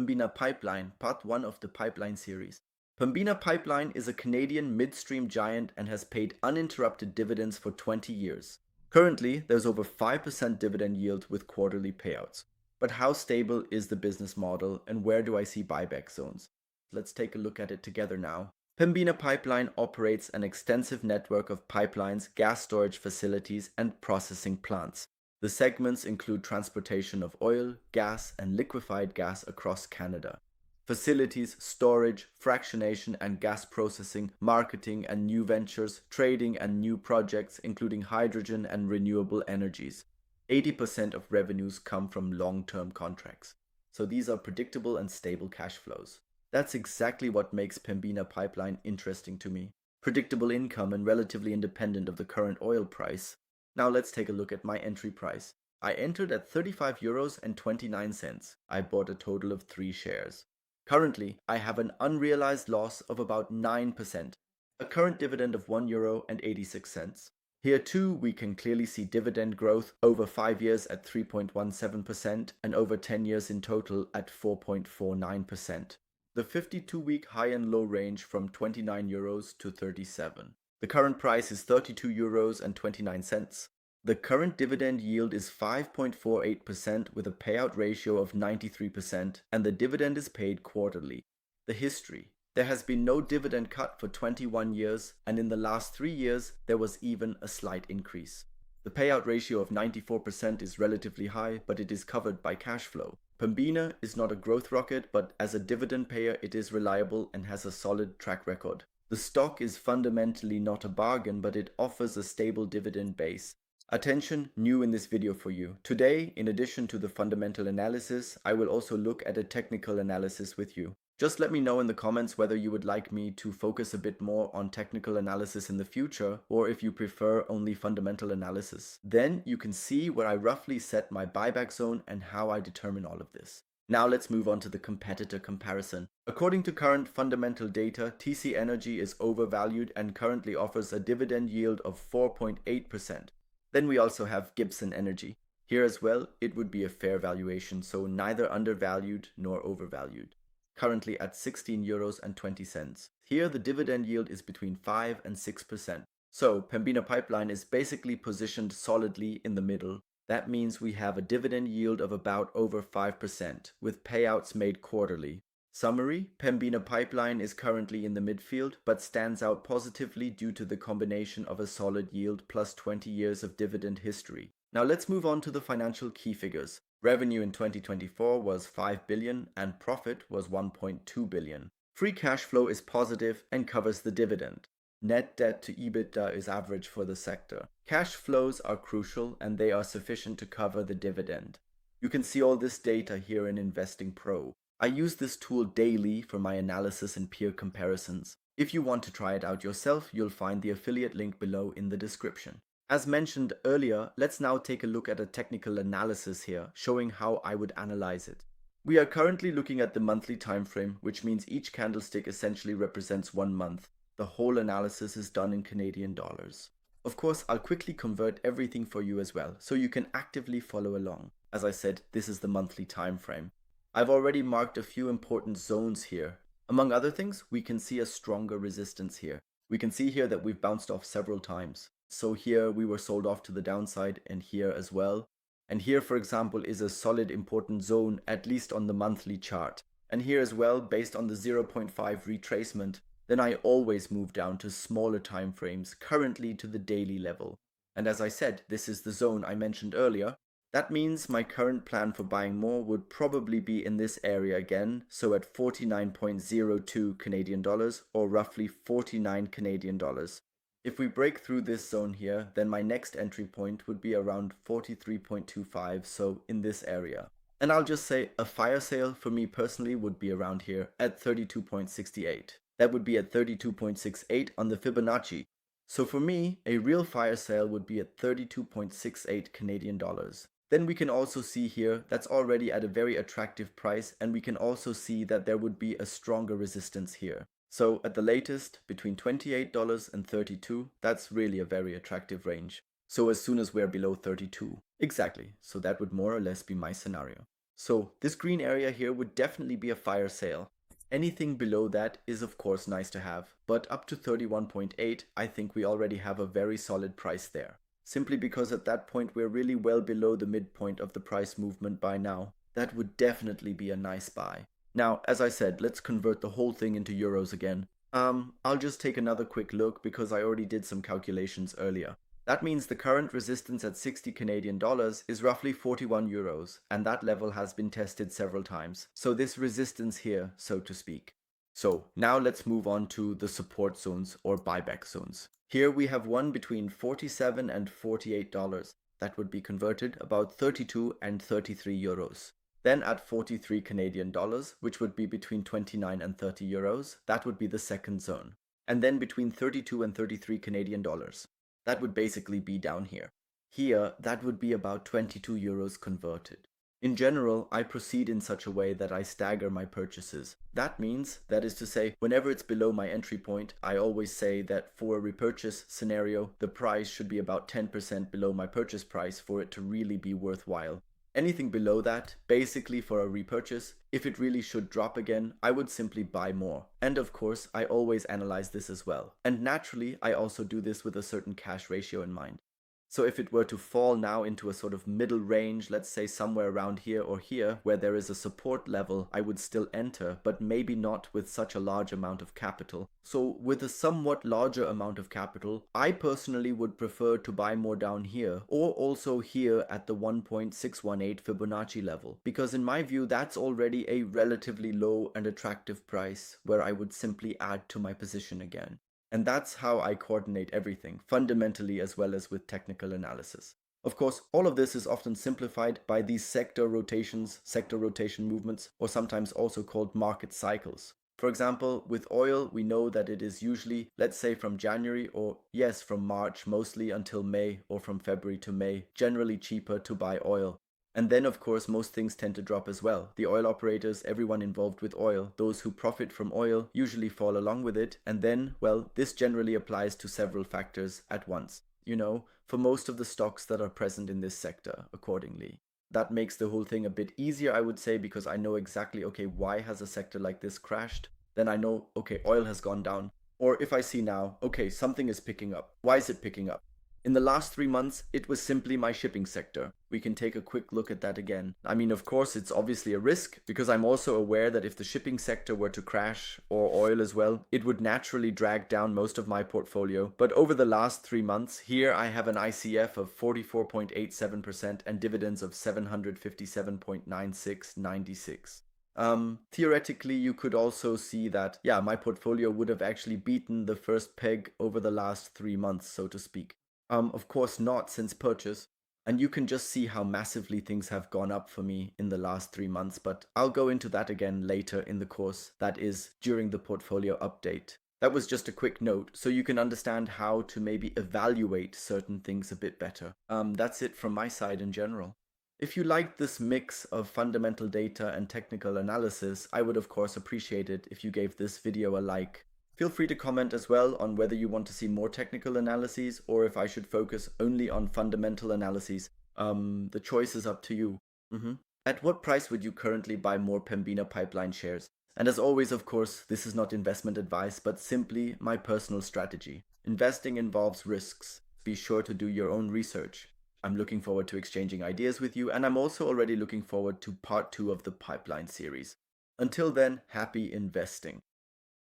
Pembina Pipeline, part 1 of the Pipeline series. Pembina Pipeline is a Canadian midstream giant and has paid uninterrupted dividends for 20 years. Currently, there's over 5% dividend yield with quarterly payouts. But how stable is the business model and where do I see buyback zones? Let's take a look at it together now. Pembina Pipeline operates an extensive network of pipelines, gas storage facilities, and processing plants. The segments include transportation of oil, gas, and liquefied gas across Canada. Facilities, storage, fractionation and gas processing, marketing and new ventures, trading and new projects including hydrogen and renewable energies. 80% of revenues come from long-term contracts. So these are predictable and stable cash flows. That's exactly what makes Pembina Pipeline interesting to me. Predictable income and relatively independent of the current oil price. Now let's take a look at my entry price. I entered at 35 euros and 29 cents. I bought a total of 3 shares. Currently, I have an unrealized loss of about 9%, a current dividend of €1 and 86 cents. Here too, we can clearly see dividend growth over 5 years at 3.17% and over 10 years in total at 4.49%. The 52-week high and low range from 29 euros to 37. The current price is 32 euros and 29 cents. The current dividend yield is 5.48% with a payout ratio of 93% and the dividend is paid quarterly. The history. There has been no dividend cut for 21 years and in the last 3 years there was even a slight increase. The payout ratio of 94% is relatively high, but it is covered by cash flow. Pembina is not a growth rocket, but as a dividend payer it is reliable and has a solid track record. The stock is fundamentally not a bargain, but it offers a stable dividend base. Attention, new in this video for you. Today, in addition to the fundamental analysis, I will also look at a technical analysis with you. Just let me know in the comments whether you would like me to focus a bit more on technical analysis in the future, or if you prefer only fundamental analysis. Then you can see where I roughly set my buyback zone and how I determine all of this. Now let's move on to the competitor comparison. According to current fundamental data, TC Energy is overvalued and currently offers a dividend yield of 4.8%. Then we also have Gibson Energy. Here as well, it would be a fair valuation, so neither undervalued nor overvalued. Currently at 16 euros and 20 cents. Here the dividend yield is between 5 and 6%. So Pembina Pipeline is basically positioned solidly in the middle. That means we have a dividend yield of about over 5%, with payouts made quarterly. Summary, Pembina Pipeline is currently in the midfield, but stands out positively due to the combination of a solid yield plus 20 years of dividend history. Now let's move on to the financial key figures. Revenue in 2024 was 5 billion and profit was 1.2 billion. Free cash flow is positive and covers the dividend. Net debt to EBITDA is average for the sector. Cash flows are crucial and they are sufficient to cover the dividend. You can see all this data here in InvestingPro. I use this tool daily for my analysis and peer comparisons. If you want to try it out yourself, you'll find the affiliate link below in the description. As mentioned earlier, let's now take a look at a technical analysis here, showing how I would analyze it. We are currently looking at the monthly time frame, which means each candlestick essentially represents 1 month. The whole analysis is done in Canadian dollars. Of course, I'll quickly convert everything for you as well, so you can actively follow along. As I said, this is the monthly time frame. I've already marked a few important zones here. Among other things, we can see a stronger resistance here. We can see here that we've bounced off several times. So here we were sold off to the downside and here as well. And here, for example, is a solid important zone, at least on the monthly chart. And here as well, based on the 0.5 retracement, then I always move down to smaller time frames, currently to the daily level. And as I said, this is the zone I mentioned earlier. That means my current plan for buying more would probably be in this area again, so at 49.02 Canadian dollars or roughly 49 Canadian dollars. If we break through this zone here, then my next entry point would be around 43.25, so in this area. And I'll just say a fire sale for me personally would be around here at 32.68. That would be at 32.68 on the Fibonacci. So for me, a real fire sale would be at 32.68 Canadian dollars. Then we can also see here that's already at a very attractive price, and we can also see that there would be a stronger resistance here. So at the latest, between $28 and $32, that's really a very attractive range. So as soon as we're below 32. Exactly, so that would more or less be my scenario. So this green area here would definitely be a fire sale. Anything below that is of course nice to have, but up to 31.8, I think we already have a very solid price there. Simply because at that point we're really well below the midpoint of the price movement by now. That would definitely be a nice buy. Now, as I said, let's convert the whole thing into euros again. I'll just take another quick look because I already did some calculations earlier. That means the current resistance at 60 Canadian dollars is roughly 41 euros, and that level has been tested several times. So this resistance here, so to speak. So now let's move on to the support zones or buyback zones. Here we have one between 47 and $48. That would be converted about 32 and 33 euros. Then at 43 Canadian dollars, which would be between 29 and 30 euros, that would be the second zone. And then between 32 and 33 Canadian dollars. That would basically be down here. Here, that would be about 22 euros converted. In general, I proceed in such a way that I stagger my purchases. That means, that is to say, whenever it's below my entry point, I always say that for a repurchase scenario, the price should be about 10% below my purchase price for it to really be worthwhile. Anything below that, basically for a repurchase, if it really should drop again, I would simply buy more. And of course, I always analyze this as well. And naturally, I also do this with a certain cash ratio in mind. So if it were to fall now into a sort of middle range, let's say somewhere around here or here, where there is a support level, I would still enter, but maybe not with such a large amount of capital. So with a somewhat larger amount of capital, I personally would prefer to buy more down here, or also here at the 1.618 Fibonacci level, because in my view, that's already a relatively low and attractive price where I would simply add to my position again. And that's how I coordinate everything, fundamentally as well as with technical analysis. Of course, all of this is often simplified by these sector rotations, sector rotation movements, or sometimes also called market cycles. For example, with oil, we know that it is usually, let's say from January or yes, from March mostly until May, or from February to May, generally cheaper to buy oil. And then, of course, most things tend to drop as well. The oil operators, everyone involved with oil, those who profit from oil usually fall along with it. And then, well, this generally applies to several factors at once. For most of the stocks that are present in this sector, accordingly. That makes the whole thing a bit easier, I would say, because I know exactly, okay, why has a sector like this crashed? Then I know, okay, oil has gone down. Or if I see now, okay, something is picking up. Why is it picking up? In the last 3 months, it was simply my shipping sector. We can take a quick look at that again. I mean, of course, it's obviously a risk, because I'm also aware that if the shipping sector were to crash, or oil as well, it would naturally drag down most of my portfolio. But over the last 3 months, here I have an ICF of 44.87% and dividends of 757.9696. Theoretically, you could also see that, yeah, my portfolio would have actually beaten the first peg over the last 3 months, so to speak. Of course not since purchase. And you can just see how massively things have gone up for me in the last 3 months, but I'll go into that again later in the course, that is, during the portfolio update. That was just a quick note, so you can understand how to maybe evaluate certain things a bit better. That's it from my side in general. If you liked this mix of fundamental data and technical analysis, I would of course appreciate it if you gave this video a like. Feel free to comment as well on whether you want to see more technical analyses or if I should focus only on fundamental analyses. The choice is up to you. At what price would you currently buy more Pembina Pipeline shares? And as always, of course, this is not investment advice, but simply my personal strategy. Investing involves risks. Be sure to do your own research. I'm looking forward to exchanging ideas with you, and I'm also already looking forward to part 2 of the Pipeline series. Until then, happy investing.